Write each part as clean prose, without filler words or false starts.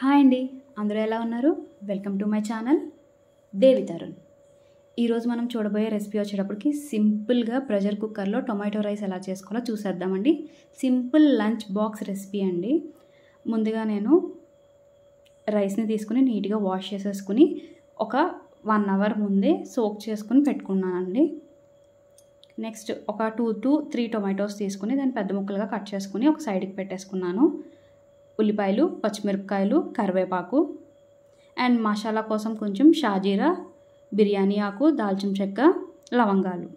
Hi అండి, అందరూ ఎలా ఉన్నారు? వెల్కమ్ టు మై ఛానల్ దేవి తరుణ్. ఈరోజు మనం చూడబోయే రెసిపీ వచ్చేటప్పటికి సింపుల్గా ప్రెషర్ కుక్కర్లో టొమాటో రైస్ ఎలా చేసుకోవాలో చూసేద్దామండి. సింపుల్ లంచ్ బాక్స్ రెసిపీ అండి. ముందుగా నేను రైస్ని తీసుకుని నీట్గా వాష్ చేసేసుకుని ఒక 1 అవర్ ముందే సోక్ చేసుకుని పెట్టుకున్నానండి. నెక్స్ట్ ఒక 2 to 3 టొమాటోస్ తీసుకుని దాన్ని పెద్ద ముక్కలుగా కట్ చేసుకుని ఒక సైడ్కి పెట్టేసుకున్నాను. ఉల్లిపాయలు, పచ్చిమిరపకాయలు, కరివేపాకు అండ్ మసాలా కోసం కొంచెం షాజీరా, బిర్యానీ ఆకు, దాల్చిన చెక్క, లవంగాలు.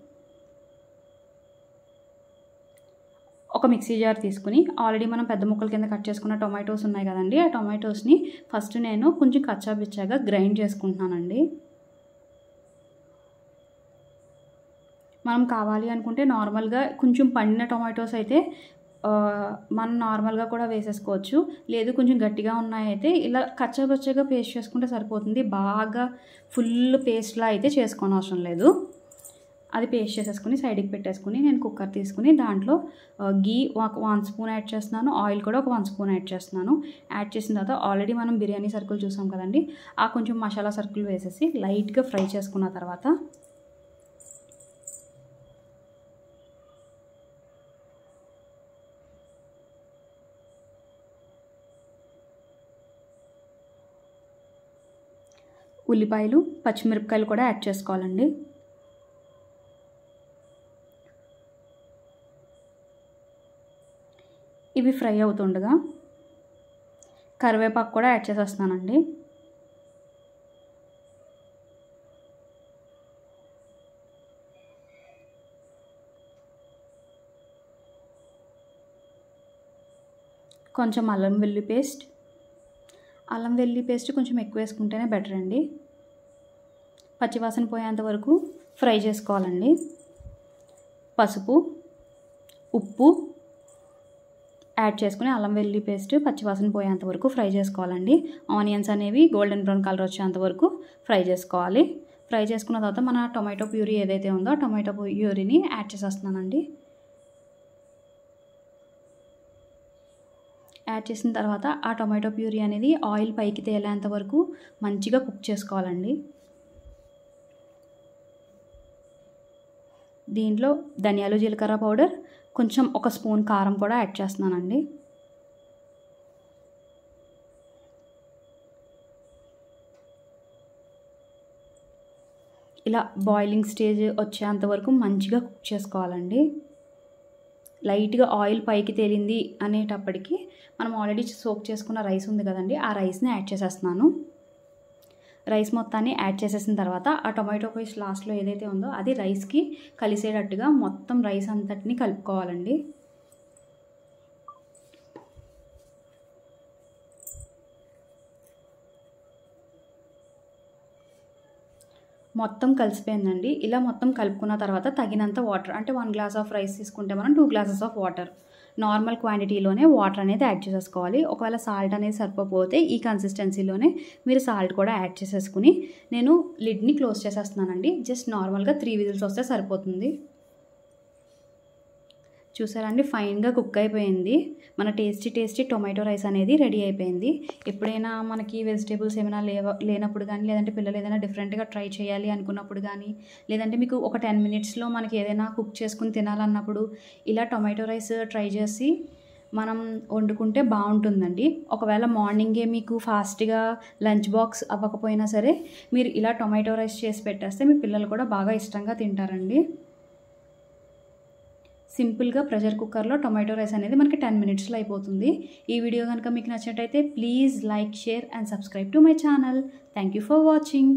ఒక మిక్సీ జార్ తీసుకుని ఆల్రెడీ మనం పెద్ద ముక్కల కింద కట్ చేసుకున్న టొమాటోస్ ఉన్నాయి కదండి, ఆ టొమాటోస్ని ఫస్ట్ నేను కొంచెం కచ్చాబిచ్చాగా గ్రైండ్ చేసుకుంటున్నానండి. మనం కావాలి అనుకుంటే నార్మల్గా కొంచెం పండిన టొమాటోస్ అయితే మనం నార్మల్గా కూడా వేసేసుకోవచ్చు. లేదు కొంచెం గట్టిగా ఉన్నాయైతే ఇలా కచ్చాబచ్చగా పేస్ట్ చేసుకుంటే సరిపోతుంది. బాగా ఫుల్ పేస్ట్లా అయితే చేసుకోని అవసరం లేదు. అది పేస్ట్ చేసేసుకుని సైడ్కి పెట్టేసుకుని నేను కుక్కర్ తీసుకుని దాంట్లో గీ ఒక 1 స్పూన్ యాడ్ చేస్తున్నాను. ఆయిల్ కూడా ఒక 1 స్పూన్ యాడ్ చేస్తున్నాను. యాడ్ చేసిన తర్వాత ఆల్రెడీ మనం బిర్యానీ సరుకులు చూసాం కదండి, ఆ కొంచెం మసాలా సరుకులు వేసేసి లైట్గా ఫ్రై చేసుకున్న తర్వాత ఉల్లిపాయలు, పచ్చిమిరపకాయలు కూడా యాడ్ చేసుకోవాలండి. ఇవి ఫ్రై అవుతుండగా కరివేపాకు కూడా యాడ్ చేసేస్తానండి. కొంచెం అల్లం వెల్లుల్లి పేస్ట్ కొంచెం ఎక్కువ వేసుకుంటేనే బెటర్ అండి. పచ్చివాసన పోయేంత వరకు ఫ్రై చేసుకోవాలండి. పసుపు, ఉప్పు యాడ్ చేసుకుని అల్లం వెల్లుల్లి పేస్ట్ పచ్చివాసన పోయేంత వరకు ఫ్రై చేసుకోవాలండి. ఆనియన్స్ అనేవి గోల్డెన్ బ్రౌన్ కలర్ వచ్చేంత వరకు ఫ్రై చేసుకోవాలి. ఫ్రై చేసుకున్న తర్వాత మన టొమాటో ప్యూరీ ఏదైతే ఉందో ఆ టొమాటో ప్యూరీని యాడ్ చేసేస్తున్నానండి. యాడ్ చేసిన తర్వాత ఆ టొమాటో ప్యూరీ అనేది ఆయిల్ పైకి తేలేంత వరకు మంచిగా కుక్ చేసుకోవాలండి. దీంట్లో ధనియాలు, జీలకర్ర పౌడర్, కొంచెం 1 స్పూన్ కారం కూడా యాడ్ చేస్తున్నానండి. ఇలా బాయిలింగ్ స్టేజ్ వచ్చేంత వరకు మంచిగా కుక్ చేసుకోవాలండి. లైట్గా ఆయిల్ పైకి తేలింది అనేటప్పటికి మనం ఆల్రెడీ సోక్ చేసుకున్న రైస్ ఉంది కదండి, ఆ రైస్ని యాడ్ చేసేస్తున్నాను. రైస్ మొత్తాన్ని యాడ్ చేసేసిన తర్వాత ఆ టొమాటో పేస్ట్ లాస్ట్లో ఏదైతే ఉందో అది రైస్కి కలిసేటట్టుగా మొత్తం రైస్ అంతటిని కలుపుకోవాలండి. మొత్తం కలిసిపోయిందండి. ఇలా మొత్తం కలుపుకున్న తర్వాత తగినంత వాటర్, అంటే 1 గ్లాస్ ఆఫ్ రైస్ తీసుకుంటే మనం 2 గ్లాసెస్ ఆఫ్ వాటర్, నార్మల్ క్వాంటిటీలోనే వాటర్ అనేది యాడ్ చేసేసుకోవాలి. ఒకవేళ సాల్ట్ అనేది సరిపోతే ఈ కన్సిస్టెన్సీలోనే మీరు సాల్ట్ కూడా యాడ్ చేసేసుకుని నేను లిడ్ని క్లోజ్ చేసేస్తున్నానండి. జస్ట్ నార్మల్గా 3 విజిల్స్ వస్తే సరిపోతుంది. చూసారండి, ఫైన్గా కుక్ అయిపోయింది. మన టేస్టీ టొమాటో రైస్ అనేది రెడీ అయిపోయింది. ఎప్పుడైనా మనకి వెజిటేబుల్స్ ఏమైనా లేనప్పుడు కానీ, లేదంటే పిల్లలు ఏదైనా డిఫరెంట్గా ట్రై చేయాలి అనుకున్నప్పుడు కానీ, లేదంటే మీకు ఒక 10 మినిట్స్లో మనకి ఏదైనా కుక్ చేసుకుని తినాలన్నప్పుడు ఇలా టొమాటో రైస్ ట్రై చేసి మనం వండుకుంటే బాగుంటుందండి. ఒకవేళ మార్నింగే మీకు ఫాస్ట్గా లంచ్ బాక్స్ అవ్వకపోయినా సరే మీరు ఇలా టొమాటో రైస్ చేసి పెట్టేస్తే మీ పిల్లలు కూడా బాగా ఇష్టంగా తింటారండి. సింపుల్గా ప్రెషర్ కుక్కర్లో టొమాటో రైస్ అనేది మనకి 10 మినిట్స్లో అయిపోతుంది. ఈ వీడియో కనుక మీకు నచ్చినట్టయితే please like, share and subscribe to my channel. Thank you for watching.